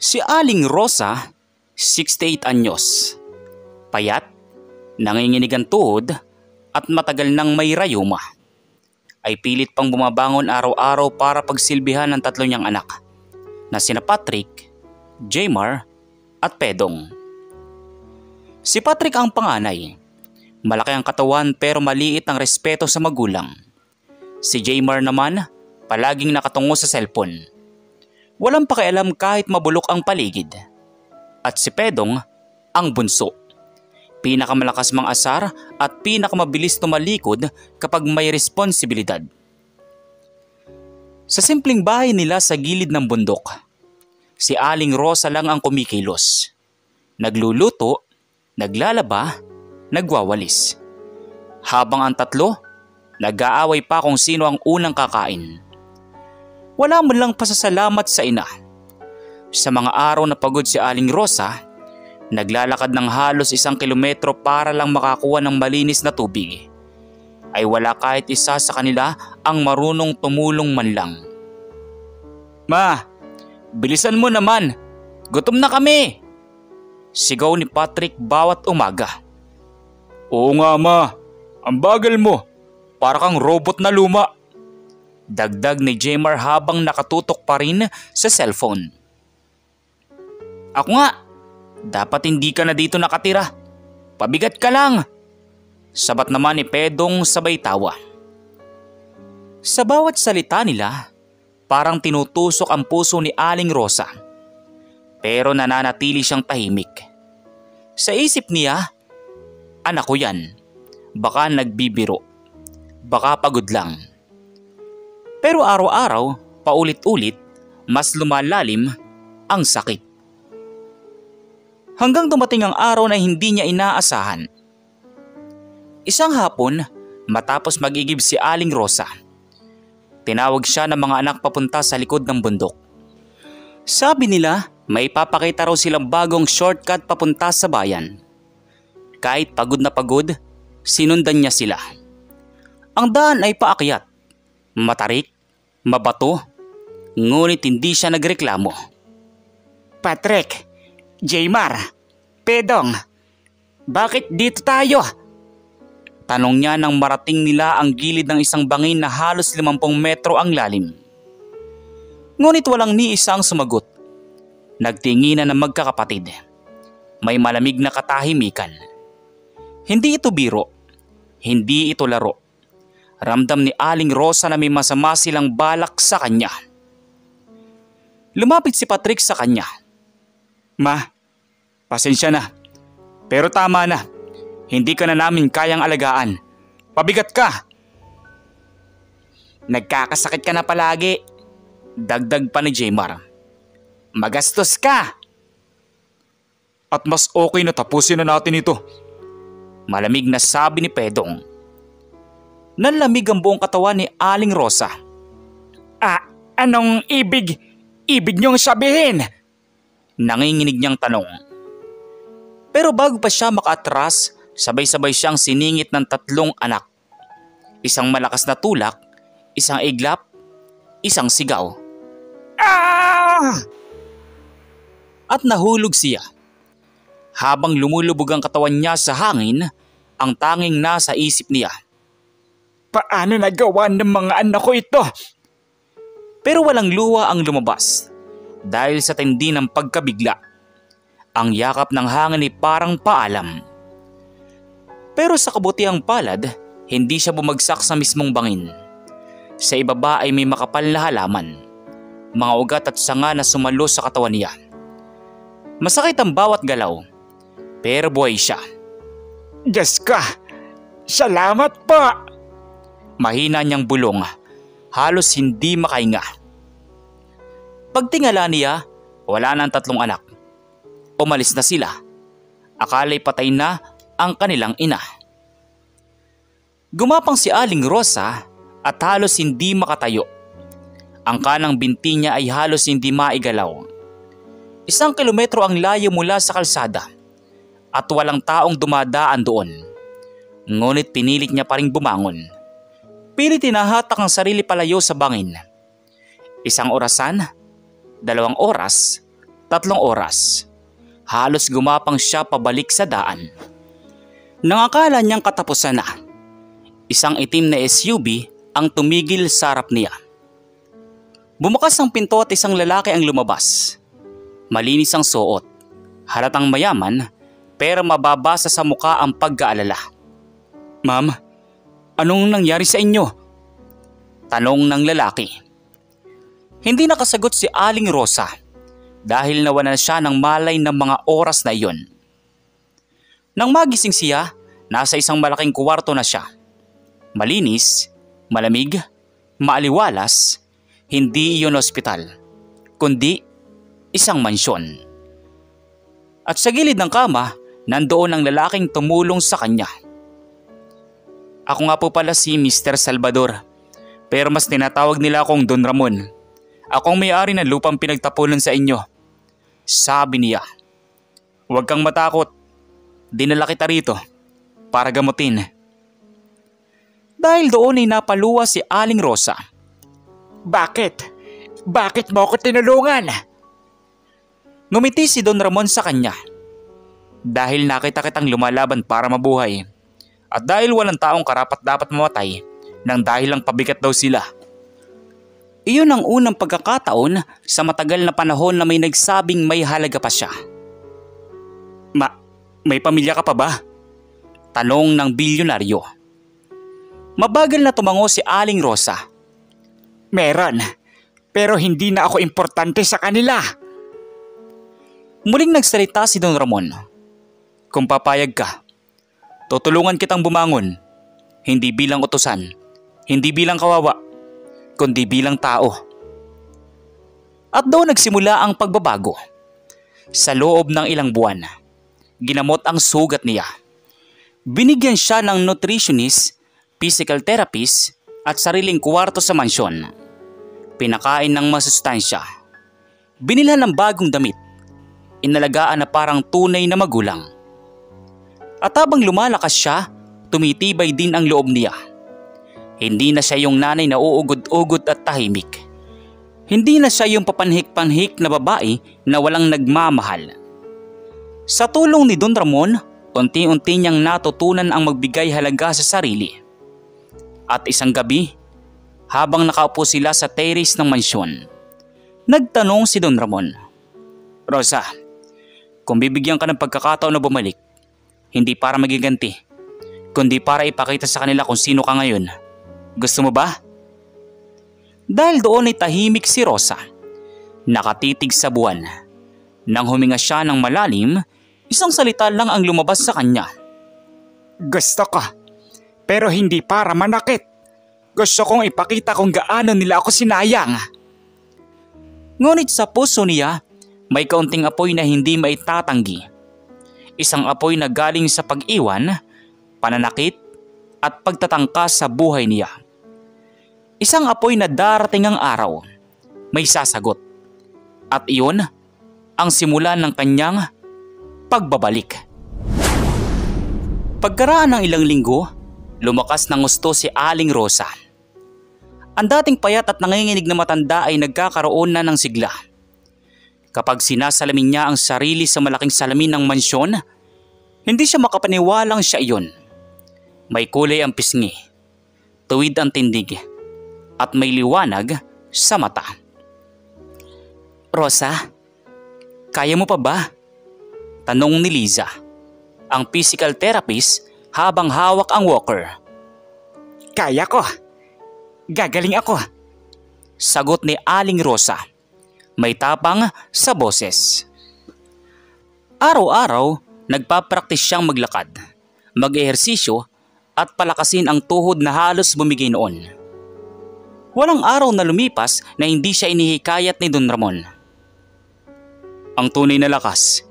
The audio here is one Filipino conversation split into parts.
Si Aling Rosa, 68 anyos. Payat, nanginginig ang tuhod at matagal nang may rayuma. Ay pilit pang bumabangon araw-araw para pagsilbihan ng tatlo niyang anak na sina Patrick, Jaymar at Pedong. Si Patrick ang panganay. Malaki ang katawan pero maliit ang respeto sa magulang. Si Jaymar naman palaging nakatungo sa cellphone. Walang pakialam kahit mabulok ang paligid. At si Pedong ang bunso. Pinakamalakas mang-asar at pinakamabilis tumalikod kapag may responsibilidad. Sa simpleng bahay nila sa gilid ng bundok, si Aling Rosa lang ang kumikilos. Nagluluto, naglalaba, nagwawalis. Habang ang tatlo, nag-aaway pa kung sino ang unang kakain. Wala man lang pasasalamat sa ina. Sa mga araw na pagod si Aling Rosa, naglalakad ng halos 1 kilometro para lang makakuha ng malinis na tubig. Ay wala kahit isa sa kanila ang marunong tumulong man lang. "Ma, bilisan mo naman! Gutom na kami!" Sigaw ni Patrick bawat umaga. "Oo nga ma, ang bagal mo. Para kang robot na luma." Dagdag ni Jaymar habang nakatutok pa rin sa cellphone. "Ako nga, dapat hindi ka na dito nakatira. Pabigat ka lang." Sabat naman ni Pedong sabay tawa. Sa bawat salita nila, parang tinutusok ang puso ni Aling Rosa. Pero nananatili siyang tahimik. Sa isip niya, anak ko yan. Baka nagbibiro. Baka pagod lang. Pero araw-araw, paulit-ulit, mas lumalalim ang sakit. Hanggang dumating ang araw na hindi niya inaasahan. Isang hapon, matapos mag-igib si Aling Rosa, tinawag siya ng mga anak papunta sa likod ng bundok. Sabi nila, may papakita raw silang bagong shortcut papunta sa bayan. Kahit pagod na pagod, sinundan niya sila. Ang daan ay paakyat, matarik, mabato, ngunit hindi siya nagreklamo. "Patrick, Jaymar, Pedong, bakit dito tayo?" Tanong niya nang marating nila ang gilid ng isang bangin na halos 50 metro ang lalim. Ngunit walang ni isang sumagot. Nagtinginan ng magkakapatid. May malamig na katahimikan. Hindi ito biro. Hindi ito laro. Ramdam ni Aling Rosa na may masama silang balak sa kanya. Lumapit si Patrick sa kanya. "Ma, pasensya na. Pero tama na. Hindi ka na namin kayang alagaan. Pabigat ka." "Nagkakasakit ka na palagi." Dagdag pa ni Jaymar. "Magastos ka." "At mas okay na tapusin na natin ito." Malamig na sabi ni Pedong. Nanlamig ang buong katawan ni Aling Rosa. Anong ibig niyong sabihin?" Nanginginig niyang tanong. Pero bago pa siya makaatras, sabay-sabay siyang siningit ng 3 anak. Isang malakas na tulak, isang iglap, isang sigaw. "Ah!" At nahulog siya. Habang lumulubog ang katawan niya sa hangin, ang tanging nasa isip niya. "Paano nagawa ng mga anak ko ito?" Pero walang luha ang lumabas dahil sa tindi ng pagkabigla. Ang yakap ng hangin ay parang paalam. Pero sa kabutihang palad, hindi siya bumagsak sa mismong bangin. Sa ibaba ay may makapal na halaman, mga ugat at sanga na sumalo sa katawan niya. Masakit ang bawat galaw, pero buhay siya. "Diyos ka! Salamat po!" Mahina niyang bulong, halos hindi makahinga. Pagtingala niya, wala na ang 3 anak. Umalis na sila. Akala'y patay na ang kanilang ina. Gumapang si Aling Rosa at halos hindi makatayo. Ang kanang binti niya ay halos hindi maigalaw. 1 kilometro ang layo mula sa kalsada at walang taong dumadaan doon. Ngunit pinilit niya pa ring bumangon. Pilit tinahatak ang sarili palayo sa bangin. 1 orasan, 2 oras, 3 oras. Halos gumapang siya pabalik sa daan. Nang akala niyang katapusan na, isang itim na SUV ang tumigil sa harap niya. Bumukas ang pinto at isang lalaki ang lumabas. Malinis ang suot, halatang mayaman pero mababasa sa muka ang pag-aalala. "Ma'am, anong nangyari sa inyo?" tanong ng lalaki. Hindi nakasagot si Aling Rosa dahil nawalan siya ng malay ng mga oras na iyon. Nang magising siya, nasa isang malaking kuwarto na siya. Malinis, malamig, maaliwalas, hindi iyon ospital, kundi isang mansyon. At sa gilid ng kama, nandoon ang lalaking tumulong sa kanya. "Ako nga po pala si Mr. Salvador, pero mas tinatawag nila akong Don Ramon. Akong may-ari ng lupang pinagtapunan sa inyo," sabi niya. "Huwag kang matakot. Dinala kita rito para gamutin." Dahil doon ay napaluwa si Aling Rosa. Bakit? Bakit mo ako tinulungan?" Ngumiti si Don Ramon sa kanya. "Dahil nakita kitang lumalaban para mabuhay. At dahil walang taong karapat-dapat mamatay nang dahil lang pabigat daw sila." Iyon ang unang pagkakataon sa matagal na panahon na may nagsabing may halaga pa siya. May pamilya ka pa ba?" tanong ng bilyonaryo. Mabagal na tumango si Aling Rosa. "Meron, pero hindi na ako importante sa kanila." Muling nagsalita si Don Ramon. "Kung papayag ka, tutulungan kitang bumangon, hindi bilang utusan, hindi bilang kawawa, kundi bilang tao." At doon nagsimula ang pagbabago. Sa loob ng ilang buwan, ginamot ang sugat niya. Binigyan siya ng nutritionist, physical therapist at sariling kwarto sa mansyon. Pinakain ng masustansya. Binilhan ng bagong damit. Inalagaan na parang tunay na magulang. At habang lumalakas siya, tumitibay din ang loob niya. Hindi na siya yung nanay na uugod-ugod at tahimik. Hindi na siya yung papanhik-panhik na babae na walang nagmamahal. Sa tulong ni Don Ramon, unti-unti niyang natutunan ang magbigay halaga sa sarili. At isang gabi, habang nakaupo sila sa terrace ng mansyon, nagtanong si Don Ramon, "Rosa, kung bibigyan ka ng pagkakataon na bumalik, hindi para magiganti, kundi para ipakita sa kanila kung sino ka ngayon, gusto mo ba?" Dahil doon ay tahimik si Rosa, nakatitig sa buwan. Nang huminga siya ng malalim, isang salita lang ang lumabas sa kanya. "Gusto ko, pero hindi para manakit. Gusto kong ipakita kung gaano nila ako sinayang." Ngunit sa puso niya, may kaunting apoy na hindi maitatanggi. Isang apoy na galing sa pag-iwan, pananakit at pagtatangka sa buhay niya. Isang apoy na darating ang araw, may sasagot. At iyon ang simula ng kanyang pagbabalik. Pagkaraan ng ilang linggo, lumakas ng gusto si Aling Rosa. Ang dating payat at nanginginig na matanda ay nagkakaroon na ng sigla. Kapag sinasalamin niya ang sarili sa malaking salamin ng mansyon, hindi siya makapaniwalang siya iyon. May kulay ang pisngi, tuwid ang tindig, at may liwanag sa mata. "Rosa, kaya mo pa ba?" tanong ni Liza, ang physical therapist habang hawak ang walker. "Kaya ko. Gagaling ako." Sagot ni Aling Rosa, may tapang sa boses. Araw-araw, nagpapraktis siyang maglakad, mag-ehersisyo at palakasin ang tuhod na halos bumigay noon. Walang araw na lumipas na hindi siya inihikayat ni Don Ramon. "Ang tunay na lakas,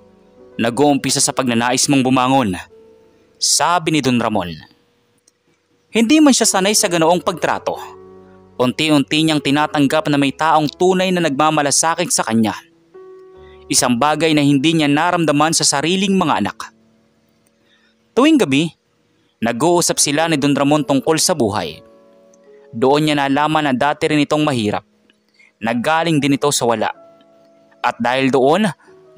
nag-uumpisa sa pagnanais mong bumangon," sabi ni Don Ramon. Hindi man siya sanay sa ganoong pagtrato. Unti-unti niyang tinatanggap na may taong tunay na nagmamalasakit sa kanya. Isang bagay na hindi niya naramdaman sa sariling mga anak. Tuwing gabi, nag-uusap sila ni Don Ramon tungkol sa buhay. Doon niya nalaman na dati rin itong mahirap. Naggaling din ito sa wala. At dahil doon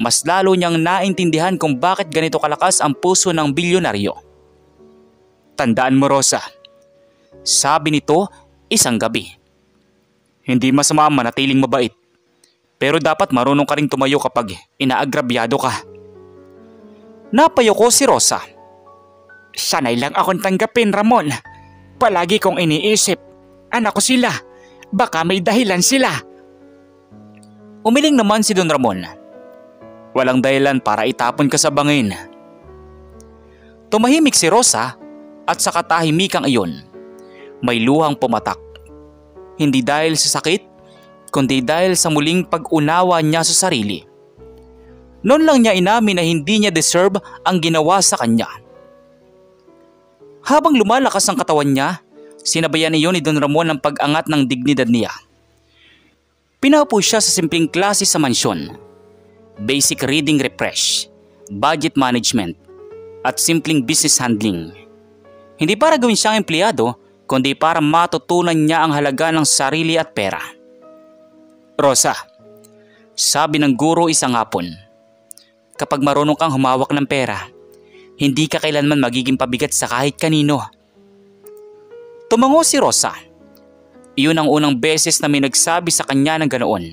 mas lalo niyang naintindihan kung bakit ganito kalakas ang puso ng bilyonaryo. "Tandaan mo, Rosa," sabi nito isang gabi. "Hindi masama ang manatiling mabait. Pero dapat marunong ka ring tumayo kapag inaagrabyado ka." Napayuko si Rosa. Sanay lang akong tanggapin, Ramon. Palagi kong iniisip, anak ko sila. Baka may dahilan sila. Umiling naman si Don Ramon. "Walang dahilan para itapon ka sa bangin." Tumahimik si Rosa at sa katahimikang iyon, may luhang pumatak. Hindi dahil sa sakit, kundi dahil sa muling pag-unawa niya sa sarili. Noon lang niya inamin na hindi niya deserve ang ginawa sa kanya. Habang lumalakas ang katawan niya, sinabayan iyon ni Don Ramon ang pag-angat ng dignidad niya. Pinaupo siya sa simpleng klase sa mansyon. Basic reading refresh, budget management, at simpleng business handling. Hindi para gawin siyang empleyado, kundi para matutunan niya ang halaga ng sarili at pera. "Rosa," sabi ng guro isang hapon, "kapag marunong kang humawak ng pera, hindi ka kailanman magiging pabigat sa kahit kanino." Tumango si Rosa. Iyon ang unang beses na may nagsabi sa kanya ng ganoon.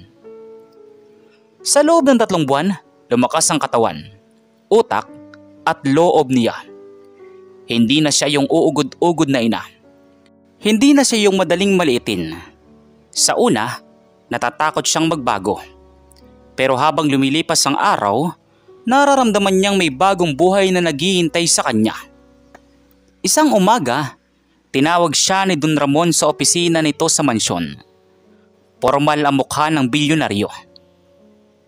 Sa loob ng 3 buwan, lumakas ang katawan, utak at loob niya. Hindi na siya yung uugod-ugod na ina. Hindi na siya yung madaling maliitin. Sa una, natatakot siyang magbago. Pero habang lumilipas ang araw, nararamdaman niyang may bagong buhay na naghihintay sa kanya. Isang umaga, tinawag siya ni Don Ramon sa opisina nito sa mansyon. Formal ang mukha ng bilyonaryo.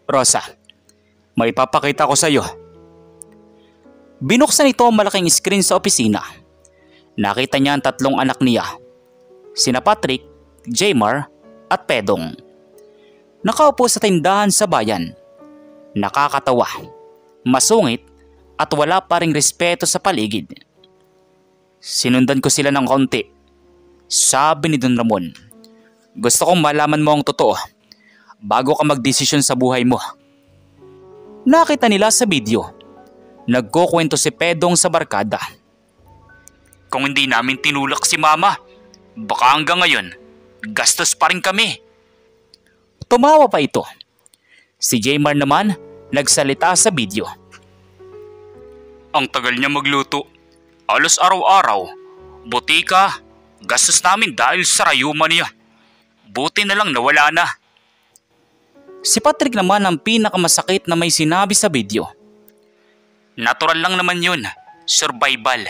"Rosa, may papakita ko sa iyo." Binuksan ito ang malaking screen sa opisina. Nakita niya ang 3 anak niya, sina Patrick, Jaymar at Pedong. Nakaupo sa tindahan sa bayan. Nakakatawa, masungit at wala pa ring respeto sa paligid. "Sinundan ko sila ng konti," sabi ni Don Ramon. "Gusto kong malaman mo ang totoo bago ka magdesisyon sa buhay mo." Nakita nila sa video. Nagkukwento si Pedong sa barkada. "Kung hindi namin tinulak si Mama, baka hanggang ngayon, gastos pa rin kami." Tumawa pa ito. Si Jaymar naman nagsalita sa video. "Ang tagal niya magluto. Alos araw-araw. Butika, gastos namin dahil sa rayuma niya. Buti na lang nawala na." Si Patrick naman ang pinakamasakit na may sinabi sa video. "Natural lang naman yun. Survival.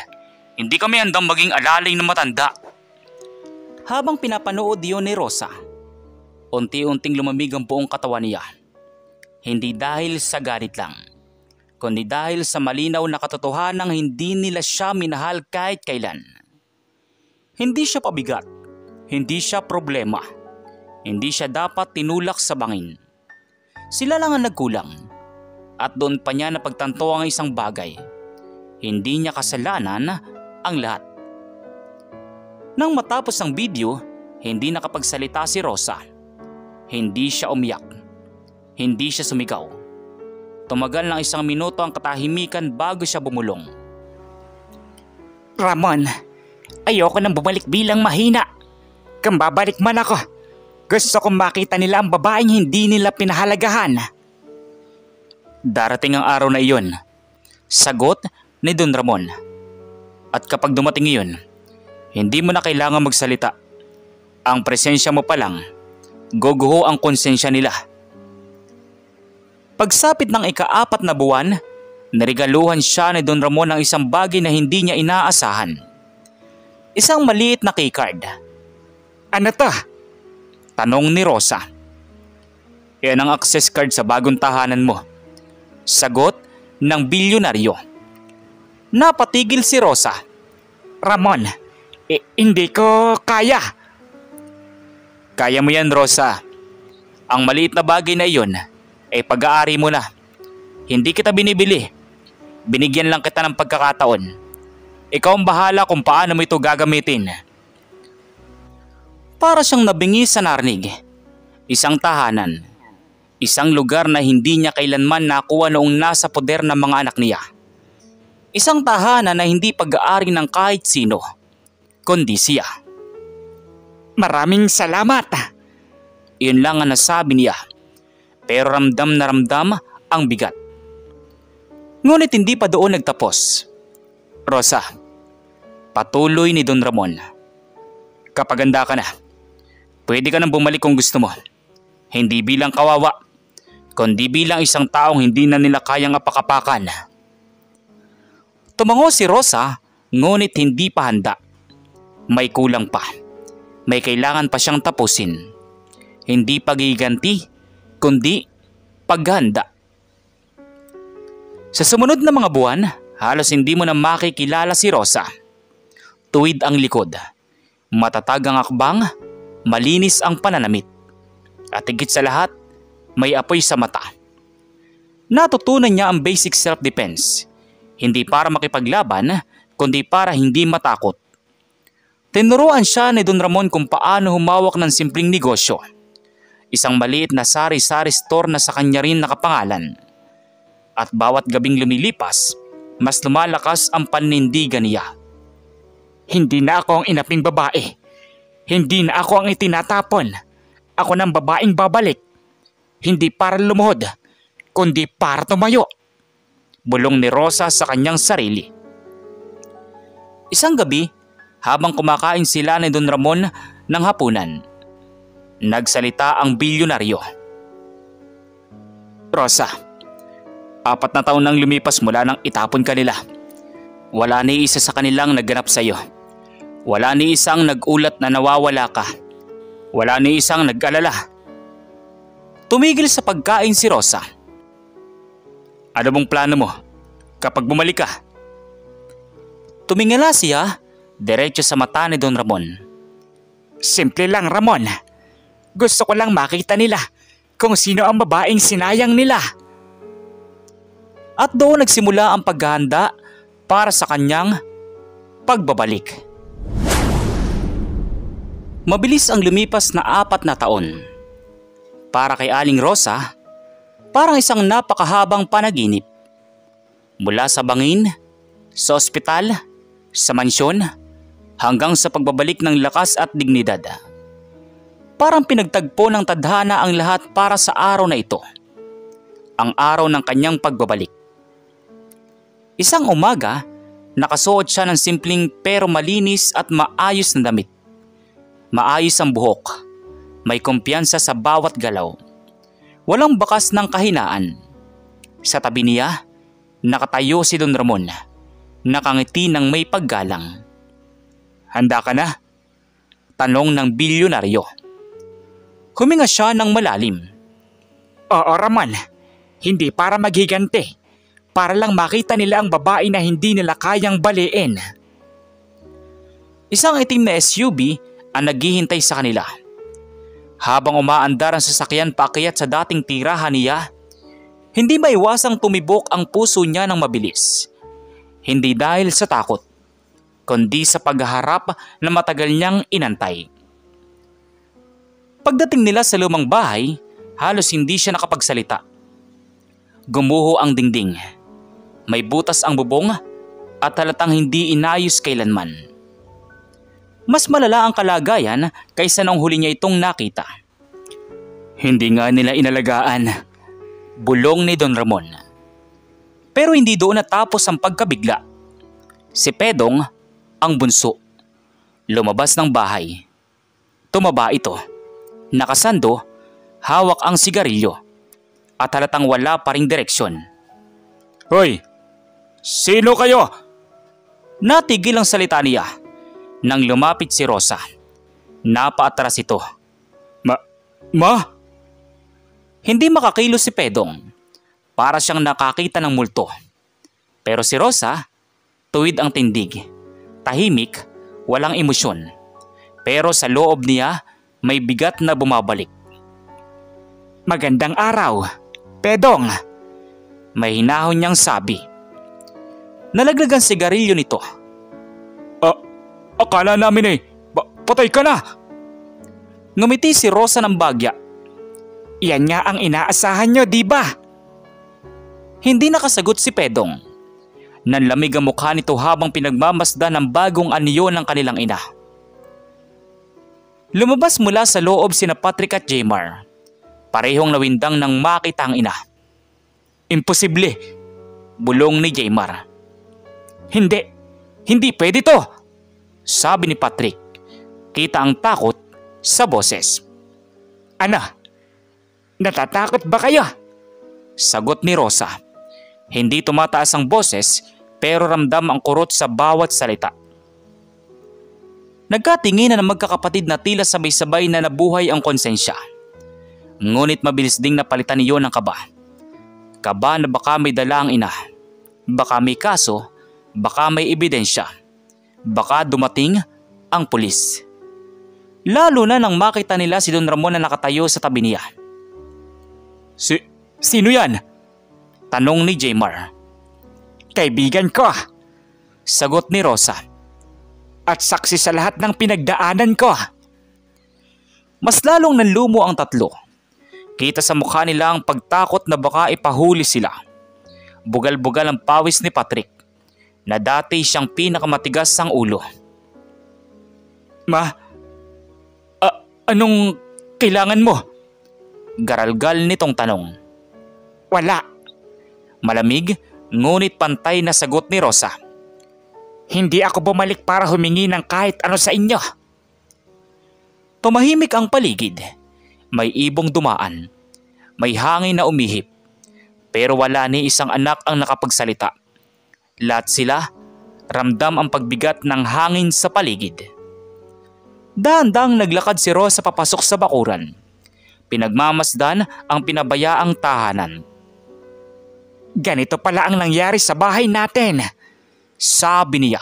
Hindi kami handang maging alalay na matanda." Habang pinapanood yun ni Rosa, unti-unting lumamig ang buong katawan niya. Hindi dahil sa galit lang, kundi dahil sa malinaw na katotohanang hindi nila siya minahal kahit kailan. Hindi siya pabigat, hindi siya problema, hindi siya dapat tinulak sa bangin. Sila lang ang nagkulang. At doon pa niya napagtanto ang isang bagay. Hindi niya kasalanan ang lahat. Nang matapos ang video, hindi nakapagsalita si Rosa. Hindi siya umiyak. Hindi siya sumigaw. Tumagal ng 1 minuto ang katahimikan bago siya bumulong. "Ramon, ayoko nang bumalik bilang mahina. Kung babalik man ako, gusto kong makita nila ang babaeng hindi nila pinahalagahan." "Darating ang araw na iyon," sagot ni Don Ramon. "At kapag dumating iyon, hindi mo na kailangan magsalita. Ang presensya mo pa lang, guguho ang konsensya nila." Pagsapit ng ika-4 na buwan, narigaluhan siya ni Don Ramon ng isang bagay na hindi niya inaasahan. Isang maliit na keycard. "Ano to?" tanong ni Rosa. "Yan ang access card sa bagong tahanan mo," sagot ng bilyonaryo. Napatigil si Rosa. "Ramon, hindi ko kaya." "Kaya mo yan, Rosa. Ang maliit na bagay na iyon ay pag-aari mo na. Hindi kita binibili. Binigyan lang kita ng pagkakataon. Ikaw ang bahala kung paano mo ito gagamitin." Para siyang nabingi sa narinig. Isang tahanan. Isang lugar na hindi niya kailanman nakuha noong nasa poder ng mga anak niya. Isang tahanan na hindi pag-aari ng kahit sino, kundi siya. Maraming salamat. Iyon lang ang nasabi niya, pero ramdam na ramdam ang bigat. Ngunit hindi pa doon nagtapos. Rosa, patuloy ni Don Ramon. Kapag handa ka na, pwede ka nang bumalik kung gusto mo. Hindi bilang kawawa, kundi bilang isang taong hindi na nila kayang apakapakan. Tumango si Rosa, ngunit hindi pa handa. May kulang pa. May kailangan pa siyang tapusin. Hindi pagiganti, kundi paghanda. Sa sumunod na mga buwan, halos hindi mo na makikilala si Rosa. Tuwid ang likod, matatag ang akbang, malinis ang pananamit. At higit sa lahat, may apoy sa mata. Natutunan niya ang basic self-defense. Hindi para makipaglaban, kundi para hindi matakot. Tinuruan siya ni Don Ramon kung paano humawak ng simpleng negosyo. Isang maliit na sari-sari store na sa kanya rin nakapangalan. At bawat gabing lumilipas, mas lumalakas ang panindigan niya. Hindi na ako ang inaping babae. Hindi na ako ang itinatapon. Ako ng babaeng babalik. Hindi para lumuhod, kundi para tumayo. Bulong ni Rosa sa kanyang sarili. Isang gabi, habang kumakain sila ni Don Ramon ng hapunan, nagsalita ang bilyonaryo. Rosa, 4 na taon nang lumipas mula nang itapon ka nila. Wala ni isa sa kanilang nagganap sa iyo. Wala ni isang nag-ulat na nawawala ka. Wala ni isang nag-alala. Tumigil sa pagkain si Rosa. Ano bang plano mo kapag bumalik ka? Tumingala siya diretso sa mata ni Don Ramon. Simple lang, Ramon. Gusto ko lang makita nila kung sino ang babaeng sinayang nila. At doon nagsimula ang paghahanda para sa kanyang pagbabalik. Mabilis ang lumipas na 4 na taon. Para kay Aling Rosa, parang isang napakahabang panaginip. Mula sa bangin, sa ospital, sa mansyon, hanggang sa pagbabalik ng lakas at dignidad. Parang pinagtagpo ng tadhana ang lahat para sa araw na ito. Ang araw ng kanyang pagbabalik. Isang umaga, nakasuot siya ng simpleng pero malinis at maayos na damit. Maayos ang buhok. May kumpiyansa sa bawat galaw. Walang bakas ng kahinaan. Sa tabi niya, nakatayo si Don Ramon, nakangiti ng may paggalang. Handa ka na? Tanong ng bilyonaryo. Huminga siya ng malalim. Oo, Ramon. Hindi para maghiganti. Para lang makita nila ang babae na hindi nila kayang baliin. Isang itim na SUV ang naghihintay sa kanila. Habang umaandar ang sasakyan paakyat sa dating tirahan niya, hindi maiwasang tumibok ang puso niya ng mabilis. Hindi dahil sa takot, kundi sa pagharap na matagal niyang inantay. Pagdating nila sa lumang bahay, halos hindi siya nakapagsalita. Gumuho ang dingding. May butas ang bubong at halatang hindi inayos kailanman. Mas malala ang kalagayan kaysa nung huli niya itong nakita. Hindi nga nila inalagaan, bulong ni Don Ramon. Pero hindi doon natapos ang pagkabigla. Si Pedong, ang bunso, lumabas ng bahay. Tumaba ito. Nakasando, hawak ang sigarilyo at halatang wala pa ring direksyon. Hoy! Sino kayo? Natigil ang salita niya. Nang lumapit si Rosa, napaatras ito. Ma? Hindi makakilos si Pedong. Para siyang nakakita ng multo. Pero si Rosa, tuwid ang tindig. Tahimik, walang emosyon. Pero sa loob niya, may bigat na bumabalik. Magandang araw, Pedong. May hinahon niyang sabi. Nalaglag ang sigarilyo nito. Akala namin patay ka na. Ngumiti si Rosa ng bagya. Yan nga ang inaasahan nyo, di ba? Hindi nakasagot si Pedong. Nanlamig ang mukha nito habang pinagmamasdan ang bagong anyo ng kanilang ina. Lumabas mula sa loob sina Patrick at Jmar. Parehong nawindang nang makita ang ina. Imposible, bulong ni Jmar. Hindi pwede to, sabi ni Patrick. Kita ang takot sa boses. Ano? Natatakot ba kayo? Sagot ni Rosa. Hindi tumataas ang boses pero ramdam ang kurot sa bawat salita. Nagkatinginan ng magkakapatid na tila sabay-sabay na nabuhay ang konsensya. Ngunit mabilis ding napalitan niyo ng kaba. Kaba na baka may dala ang ina. Baka may kaso, baka may ebidensya. Baka dumating ang pulis. Lalo na nang makita nila si Don Ramon na nakatayo sa tabi niya. Sino yan? Tanong ni Jmar. Kaibigan ko, sagot ni Rosa. At saksi sa lahat ng pinagdaanan ko. Mas lalong nanlumo ang tatlo. Kita sa mukha nila ang pagtakot na baka ipahuli sila. Bugal-bugal ang pawis ni Patrick, na dati siyang pinakamatigas ang ulo. Anong kailangan mo? Garalgal nitong tanong. Wala. Malamig ngunit pantay na sagot ni Rosa. Hindi ako bumalik para humingi ng kahit ano sa inyo. Tumahimik ang paligid. May ibong dumaan. May hangin na umihip. Pero wala ni isang anak ang nakapagsalita. Lahat sila ramdam ang pagbigat ng hangin sa paligid. Dahan-dahang naglakad si Rosa papasok sa bakuran. Pinagmamasdan ang pinabayaang tahanan. Ganito pala ang nangyari sa bahay natin, sabi niya.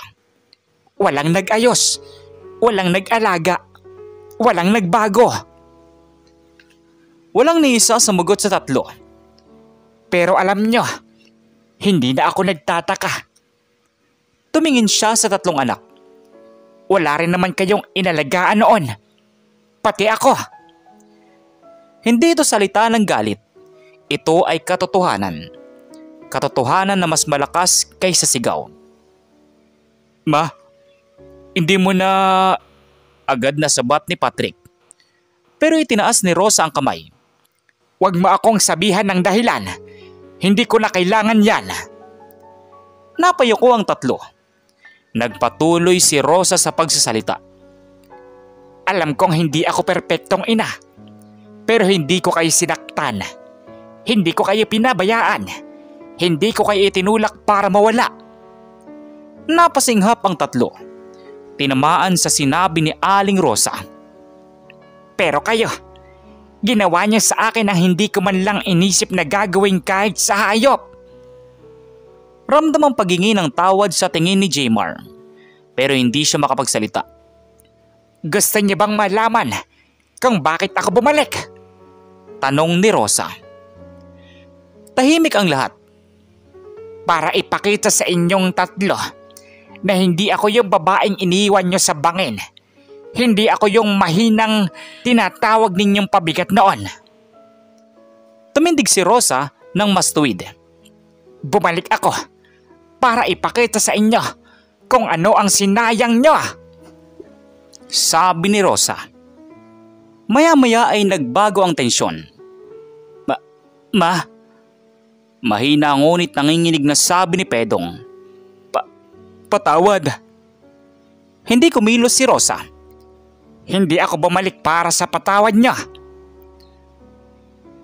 Walang nag-ayos, walang nag-alaga, walang nagbago. Walang ni isa sumugot sa tatlo. Pero alam nyo, hindi na ako nagtataka. Tumingin siya sa tatlong anak. Wala rin naman kayong inalagaan noon. Pati ako. Hindi ito salita ng galit. Ito ay katotohanan. Katotohanan na mas malakas kaysa sigaw. Ma, hindi mo na... Agad na sabat ni Patrick. Pero itinaas ni Rosa ang kamay. Huwag mo akong sabihan ng dahilan. Hindi ko na kailangan yan. Napayuko ang tatlo. Nagpatuloy si Rosa sa pagsasalita. Alam kong hindi ako perpektong ina. Pero hindi ko kayo sinaktan. Hindi ko kayo pinabayaan. Hindi ko kayo itinulak para mawala. Napasinghap ang tatlo. Tinamaan sa sinabi ni Aling Rosa. Pero kayo, ginawa niya sa akin ang hindi ko man lang inisip na gagawin kahit sa hayop. Ramdam ang paghingi ng tawad sa tingin ni Jmar. Pero hindi siya makapagsalita. Gusto niya bang malaman kung bakit ako bumalik? Tanong ni Rosa. Tahimik ang lahat. Para ipakita sa inyong tatlo na hindi ako yung babaeng iniwan niyo sa bangin. Hindi ako yung mahinang tinatawag ninyong pabigat noon. Tumindig si Rosa ng mas tuwid. Bumalik ako para ipakita sa inyo kung ano ang sinayang nyo. Sabi ni Rosa. Maya-maya ay nagbago ang tensyon. Mahina ngunit nanginginig na sabi ni Pedong. Patawad. Hindi kumilos si Rosa. Hindi ako bumalik para sa patawad niya.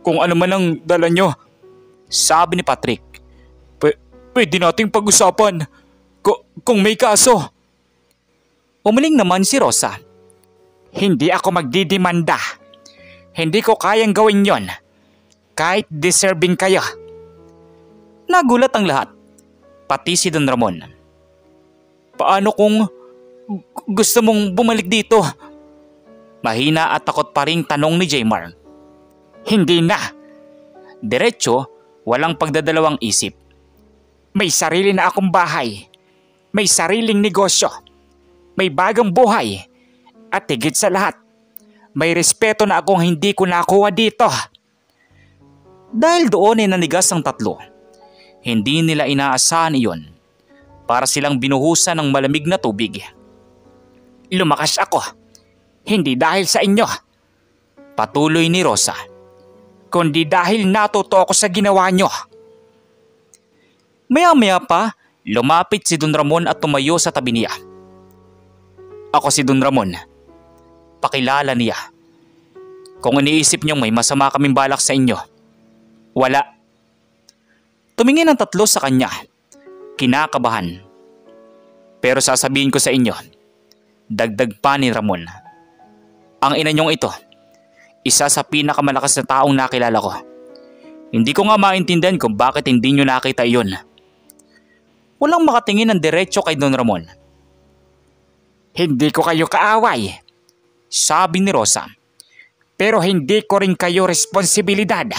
Kung ano man ang dala nyo, sabi ni Patrick. Pwede nating pag-usapan kung may kaso. Umiling naman si Rosa. Hindi ako magdidemanda. Hindi ko kayang gawin yon. Kahit deserving kayo. Nagulat ang lahat. Pati si Don Ramon. Paano kung gusto mong bumalik dito? Mahina at takot pa ring tanong ni Jmar. Hindi na. Diretso, walang pagdadalawang isip. May sarili na akong bahay. May sariling negosyo. May bagong buhay. At higit sa lahat, may respeto na akong hindi ko nakuha dito. Dahil doon ay nanigas ang tatlo. Hindi nila inaasahan iyon. Para silang binuhusan ng malamig na tubig. Lumakas ako. Hindi dahil sa inyo. Patuloy ni Rosa. Kundi dahil natuto ako sa ginawa nyo. Maya-maya pa, lumapit si Don Ramon at tumayo sa tabi niya. Ako si Don Ramon. Pakilala niya. Kung iniisip niyong may masama kaming balak sa inyo, wala. Tumingin ang tatlo sa kanya. Kinakabahan. Pero sasabihin ko sa inyo, dagdag pa ni Ramon. Ang ina niyong ito, isa sa pinakamalakas na taong nakilala ko. Hindi ko nga maintindihan kung bakit hindi niyo nakita iyon. Walang makatingin ng diretso kay Don Ramon. Hindi ko kayo kaaway, sabi ni Rosa. Pero hindi ko rin kayo responsibilidad.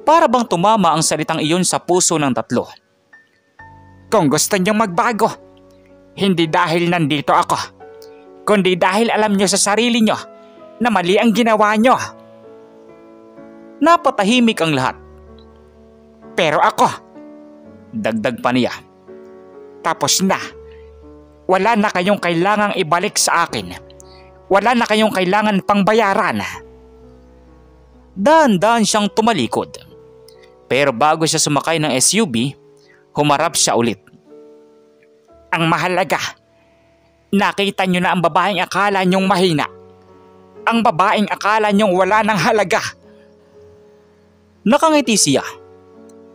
Para bang tumama ang salitang iyon sa puso ng tatlo. Kung gusto niyong magbago, hindi dahil nandito ako, kundi dahil alam niyo sa sarili niyo na mali ang ginawa niyo. Napatahimik ang lahat. Pero ako, dagdag pa niya, tapos na. Wala na kayong kailangang ibalik sa akin. Wala na kayong kailangan pang bayaran. Dahan-dahan siyang tumalikod. Pero bago siya sumakay ng SUV, humarap siya ulit. Ang mahalaga, nakita niyo na ang babaeng akala niyong mahina. Ang babaeng akala niyong wala ng halaga. Nakangiti siya.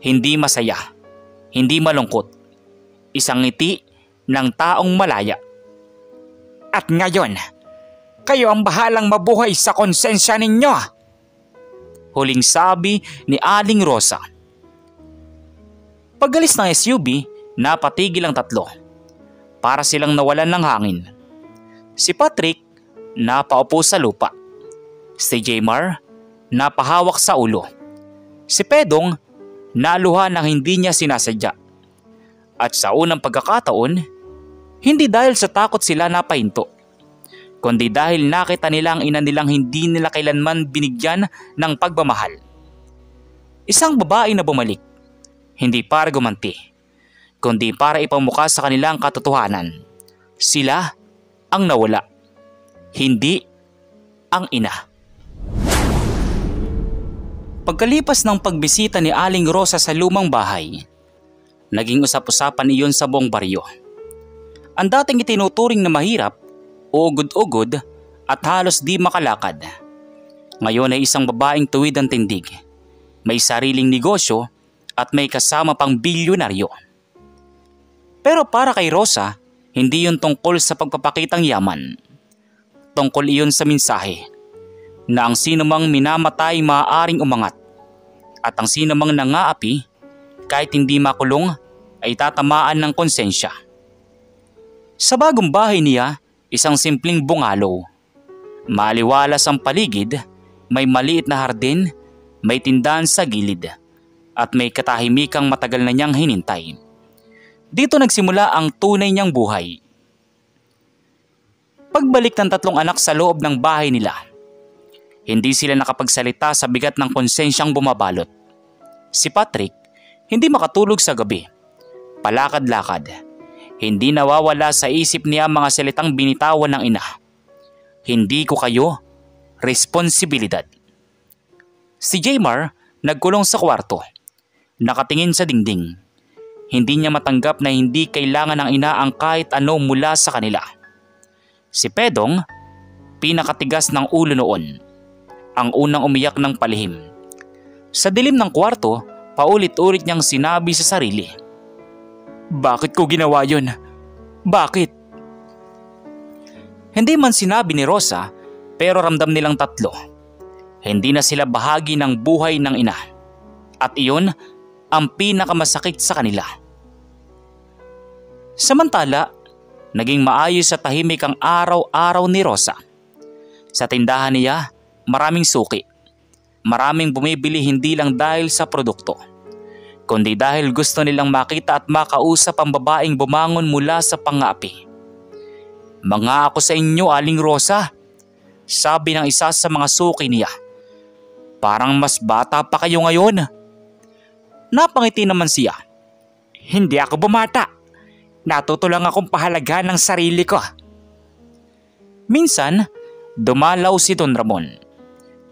Hindi masaya. Hindi malungkot. Isang ngiti ng taong malaya. At ngayon, kayo ang bahalang mabuhay sa konsensya ninyo. Huling sabi ni Aling Rosa. Pagalis ng SUV, napatigil ang tatlo. Para silang nawalan ng hangin. Si Patrick, napaupo sa lupa. Si Jmar, napahawak sa ulo. Si Pedong, naluha ng hindi niya sinasadya. At sa unang pagkakataon, hindi dahil sa takot sila napahinto, kundi dahil nakita nila ang ina nilang hindi nila kailanman binigyan ng pagmamahal. Isang babae na bumalik, hindi para gumanti, kundi para ipamukha sa kanila ang katotohanan. Sila ang nawala, hindi ang ina. Pagkalipas ng pagbisita ni Aling Rosa sa lumang bahay, naging usap-usapan iyon sa buong baryo. Ang dating itinuturing na mahirap, ugod-ugod at halos di makalakad, ngayon ay isang babaeng tuwid ang tindig, may sariling negosyo at may kasama pang bilyonaryo. Pero para kay Rosa, hindi yun tungkol sa pagpapakitang yaman. Tungkol iyon sa mensahe na ang sinumang minamatay maaaring umangat at ang sinumang nangaapi kahit hindi makulong ay tatamaan ng konsensya. Sa bagong bahay niya, isang simpleng bungalow. Maliwalas ang paligid, may maliit na hardin, may tindahan sa gilid, at may katahimikang matagal na niyang hinintay. Dito nagsimula ang tunay niyang buhay. Pagbalik ng tatlong anak sa loob ng bahay nila, hindi sila nakapagsalita sa bigat ng konsensyang bumabalot. Si Patrick, hindi makatulog sa gabi. Palakad-lakad. Hindi nawawala sa isip niya mga salitang binitawan ng ina. Hindi ko kayo responsibilidad. Si Jmar nagkulong sa kwarto. Nakatingin sa dingding. Hindi niya matanggap na hindi kailangan ng ina ang kahit ano mula sa kanila. Si Pedong, pinakatigas ng ulo noon. Ang unang umiyak ng palihim. Sa dilim ng kwarto, paulit-ulit niyang sinabi sa sarili, bakit ko ginawa yun? Bakit? Hindi man sinabi ni Rosa, pero ramdam nilang tatlo. Hindi na sila bahagi ng buhay ng ina. At iyon ang pinakamasakit sa kanila. Samantala, naging maayos at tahimik ang araw-araw ni Rosa. Sa tindahan niya, maraming suki. Maraming bumibili hindi lang dahil sa produkto, kundi dahil gusto nilang makita at makausap ang babaeng bumangon mula sa pangapi. Mga ako sa inyo, Aling Rosa, sabi ng isa sa mga suki niya. Parang mas bata pa kayo ngayon. Napangiti naman siya. Hindi ako bumata. Natuto lang akong pahalagahan ng sarili ko. Minsan, dumalaw si Don Ramon.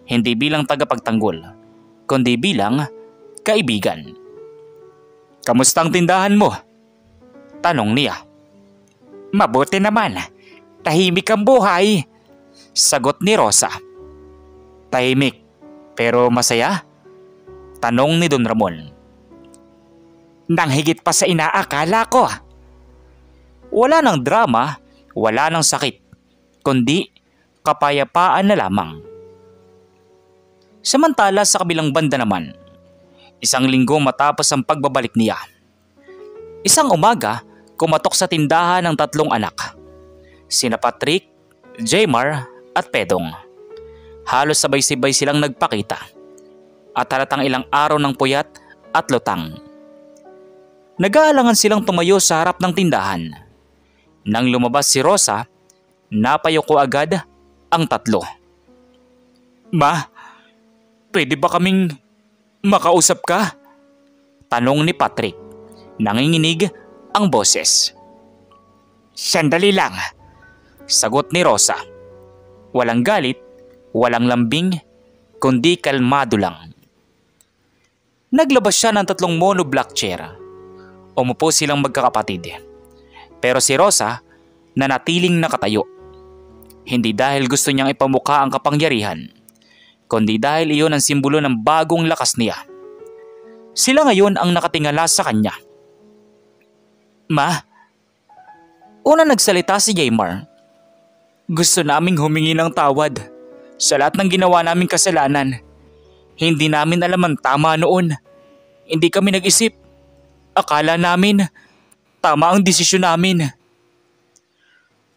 Hindi bilang tagapagtanggol, kundi bilang kaibigan. Kamusta ang tindahan mo? Tanong niya. Mabuti naman. Tahimik ang buhay. Sagot ni Rosa. Tahimik, pero masaya? Tanong ni Don Ramon. Nang higit pa sa inaakala ko. Wala ng drama, wala ng sakit, kundi kapayapaan na lamang. Samantala sa kabilang banda naman, isang linggo matapos ang pagbabalik niya. Isang umaga, kumatok sa tindahan ng 3 anak. Sina Patrick, Jaymar at Pedong. Halos sabay-sabay silang nagpakita. At halatang ilang araw ng puyat at lutang. Nag-aalangan silang tumayo sa harap ng tindahan. Nang lumabas si Rosa, napayuko agad ang 3. Ma, pwede ba kaming makausap ka? Tanong ni Patrick. Nanginginig ang boses. Sandali lang. Sagot ni Rosa. Walang galit, walang lambing, kundi kalmado lang. Naglabas siya ng 3 mono black chair. Umupo silang magkakapatid. Pero si Rosa nanatiling nakatayo. Hindi dahil gusto niyang ipamukha ang kapangyarihan, kundi dahil iyon ang simbolo ng bagong lakas niya. Sila ngayon ang nakatingala sa kanya. Ma, una nagsalita si Jaymar. Gusto naming humingi ng tawad sa lahat ng ginawa naming kasalanan. Hindi namin alam ang tama noon. Hindi kami nag-isip. Akala namin tama ang desisyon namin.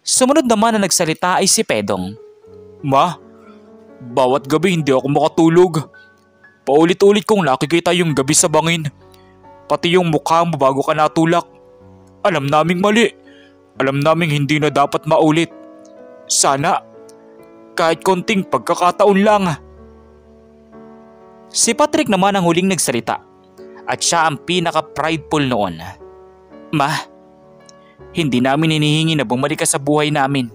Sumunod naman na nagsalita ay si Pedong. Ma, bawat gabi hindi ako makatulog. Paulit-ulit kong nakikita yung gabi sa bangin. Pati yung mukha mo bago ka natulak. Alam naming mali. Alam naming hindi na dapat maulit. Sana, kahit konting pagkakataon lang. Si Patrick naman ang huling nagsalita. At siya ang pinaka-prideful noon. Ma, hindi namin hinihingi na bumalik ka sa buhay namin.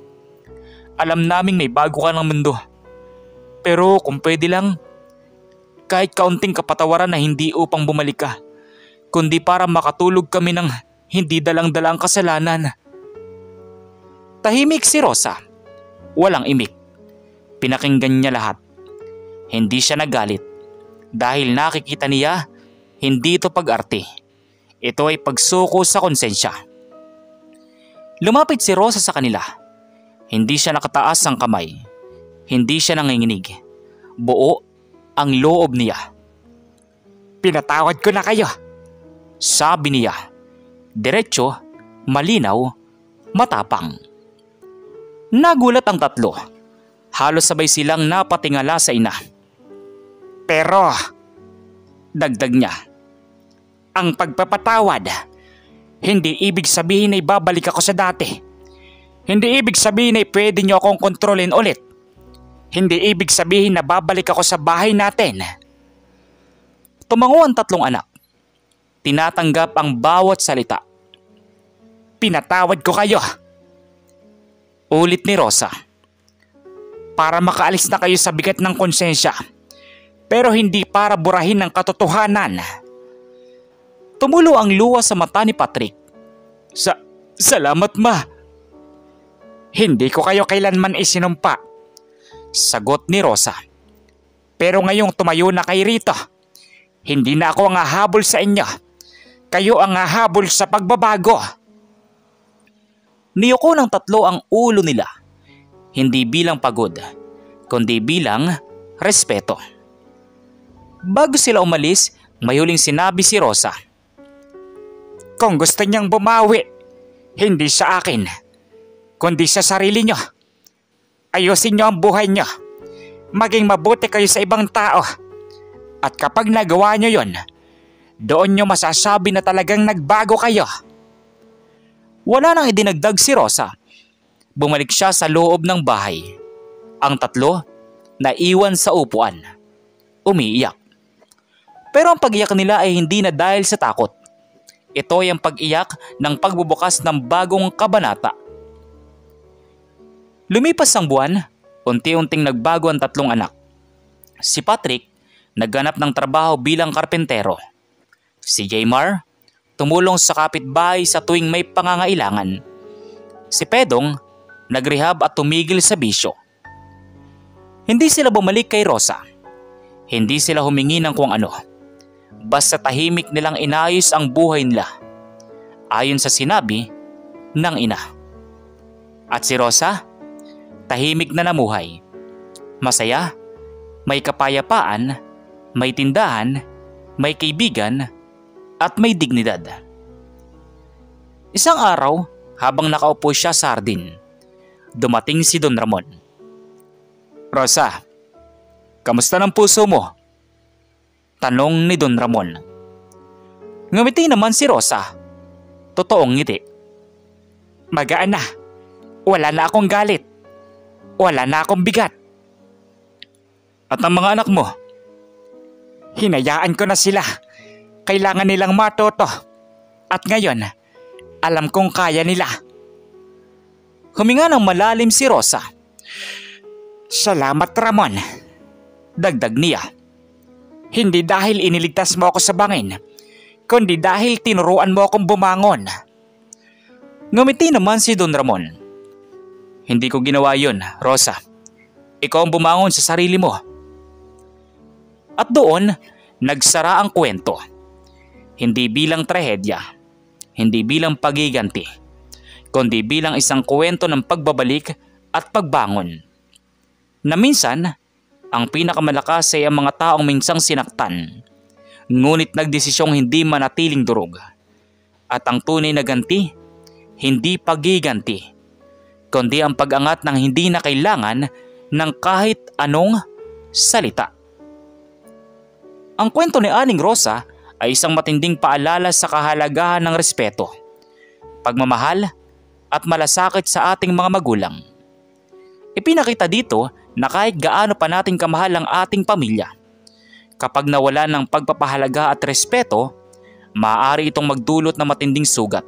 Alam naming may bago ka ng mundo. Pero kung pwede lang, kahit kaunting kapatawaran na hindi upang bumalik ka, kundi para makatulog kami ng hindi dalang-dalang kasalanan. Tahimik si Rosa. Walang imik. Pinakinggan niya lahat. Hindi siya nagalit. Dahil nakikita niya, hindi ito pag-arte. Ito ay pagsuko sa konsensya. Lumapit si Rosa sa kanila. Hindi siya nakataas ang kamay. Hindi siya nanginginig. Buo ang loob niya. Pinatawad ko na kayo. Sabi niya. Diretso, malinaw, matapang. Nagulat ang 3. Halos sabay silang napatingala sa ina. Pero, dagdag niya, ang pagpapatawad, hindi ibig sabihin ay babalik ako sa dati. Hindi ibig sabihin ay pwede niyo akong kontrolin ulit. Hindi ibig sabihin na babalik ako sa bahay natin. Tumango ang 3 anak. Tinatanggap ang bawat salita. Pinatawad ko kayo. Ulit ni Rosa. Para makaalis na kayo sa bigat ng konsensya. Pero hindi para burahin ang katotohanan. Tumulo ang luha sa mata ni Patrick. Salamat, ma. Hindi ko kayo kailanman isinumpa. Sagot ni Rosa. Pero ngayong tumayo na kayo rito, hindi na ako ang hahabol sa inyo. Kayo ang hahabol sa pagbabago. Niyuko ng 3 ang ulo nila. Hindi bilang pagod, kundi bilang respeto. Bago sila umalis, may huling sinabi si Rosa. Kung gusto niyang bumawi, hindi sa akin, kundi sa sarili niyo. Ayusin niyo ang buhay niyo. Maging mabuti kayo sa ibang tao. At kapag nagawa niyo yon, doon niyo masasabi na talagang nagbago kayo. Wala nang idinagdag si Rosa. Bumalik siya sa loob ng bahay. Ang 3 naiwan sa upuan. umiiyak. Pero ang pag-iyak nila ay hindi na dahil sa takot. Ito ay ang pag-iyak ng pagbubukas ng bagong kabanata. Lumipas ang buwan, unti-unting nagbago ang tatlong anak. Si Patrick, nagganap ng trabaho bilang karpentero. Si Jaymar, tumulong sa kapitbahay sa tuwing may pangangailangan. Si Pedong, nagrehab at tumigil sa bisyo. Hindi sila bumalik kay Rosa. Hindi sila humingi ng kung ano. Basta tahimik nilang inayos ang buhay nila. Ayon sa sinabi ng ina. At si Rosa, tahimik na namuhay. Masaya, may kapayapaan, may tindahan, may kaibigan, at may dignidad. Isang araw, habang nakaupo siya sa hardin, dumating si Don Ramon. Rosa, kamusta ng puso mo? Tanong ni Don Ramon. Ngumiti naman si Rosa. Totoong ngiti. Magaan na. Wala na akong galit. Wala na akong bigat. At ang mga anak mo? Hinayaan ko na sila. Kailangan nilang matuto. At ngayon, alam kong kaya nila. Huminga ng malalim si Rosa. Salamat, Ramon. Dagdag niya. Hindi dahil iniligtas mo ako sa bangin, kundi dahil tinuruan mo akong bumangon. Ngumiti naman si Don Ramon. Hindi ko ginawa yun, Rosa. Ikaw ang bumangon sa sarili mo. At doon, nagsara ang kwento. Hindi bilang trahedya, hindi bilang pagiganti, kundi bilang isang kwento ng pagbabalik at pagbangon. Na minsan, ang pinakamalakas ay ang mga taong minsang sinaktan, ngunit nagdesisyong hindi manatiling durog. At ang tunay na ganti, hindi pagiganti, kundi ang pag-angat ng hindi na kailangan ng kahit anong salita. Ang kwento ni Aling Rosa ay isang matinding paalala sa kahalagahan ng respeto, pagmamahal at malasakit sa ating mga magulang. Ipinakita dito na kahit gaano pa natin kamahal ang ating pamilya, kapag nawala ng pagpapahalaga at respeto, maaari itong magdulot ng matinding sugat.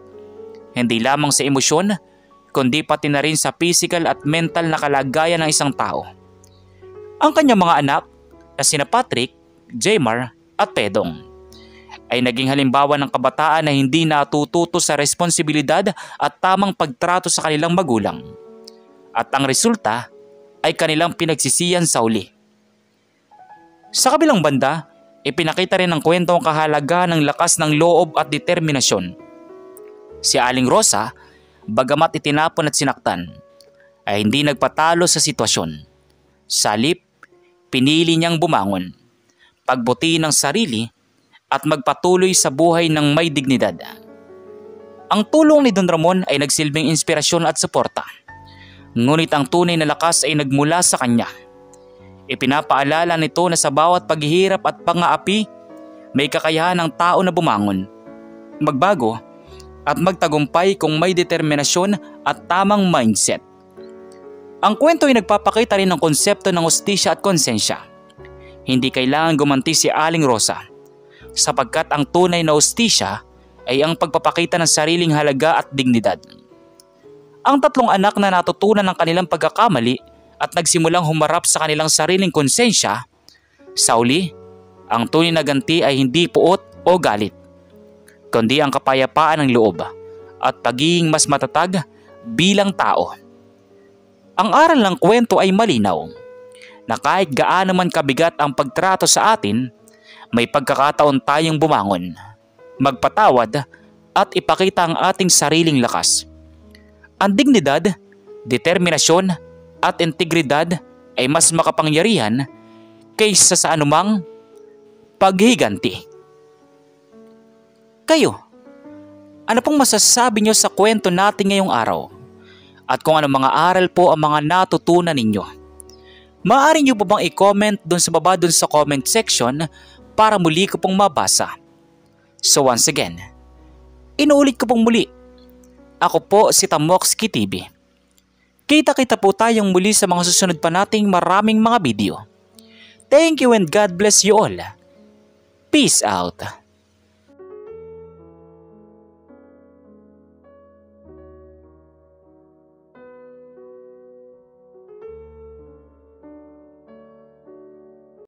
Hindi lamang sa emosyon, kundi pati na rin sa physical at mental na kalagayan ng isang tao. Ang kanyang mga anak na sina Patrick, Jaymar at Pedong ay naging halimbawa ng kabataan na hindi natututo sa responsibilidad at tamang pagtrato sa kanilang magulang. At ang resulta ay kanilang pinagsisiyan sa uli. Sa kabilang banda, ipinakita rin ng kwento ang kahalagahan ng lakas ng loob at determinasyon. Si Aling Rosa, bagamat itinapon at sinaktan, ay hindi nagpatalo sa sitwasyon. Sa halip, pinili niyang bumangon, pagbutihin ang sarili at magpatuloy sa buhay ng may dignidad. Ang tulong ni Don Ramon ay nagsilbing inspirasyon at suporta. Ngunit ang tunay na lakas ay nagmula sa kanya. Ipinapaalala nito na sa bawat paghihirap at pang-aapi, may kakayahan ng tao na bumangon, magbago at magtagumpay kung may determinasyon at tamang mindset. Ang kwento ay nagpapakita rin ng konsepto ng hustisya at konsensya. Hindi kailangan gumanti si Aling Rosa, sapagkat ang tunay na hustisya ay ang pagpapakita ng sariling halaga at dignidad. Ang tatlong anak na natutunan ng kanilang pagkakamali at nagsimulang humarap sa kanilang sariling konsensya, sa uli, ang tunay na ganti ay hindi puot o galit, kundi ang kapayapaan ng loob at pagiging mas matatag bilang tao. Ang aral ng kwento ay malinaw, na kahit gaano man kabigat ang pagtrato sa atin, may pagkakataon tayong bumangon, magpatawad at ipakita ang ating sariling lakas. Ang dignidad, determinasyon at integridad ay mas makapangyarihan kaysa sa anumang paghiganti. Kayo, ano pong masasabi nyo sa kwento natin ngayong araw? At kung ano mga aral po ang mga natutunan ninyo? Maaari nyo po bang i-comment dun sa baba dun sa comment section para muli ko pong mabasa? So once again, inuulit ko pong muli. Ako po si Tamoxki TV. Kita-kita po tayong muli sa mga susunod pa nating maraming mga video. Thank you and God bless you all. Peace out.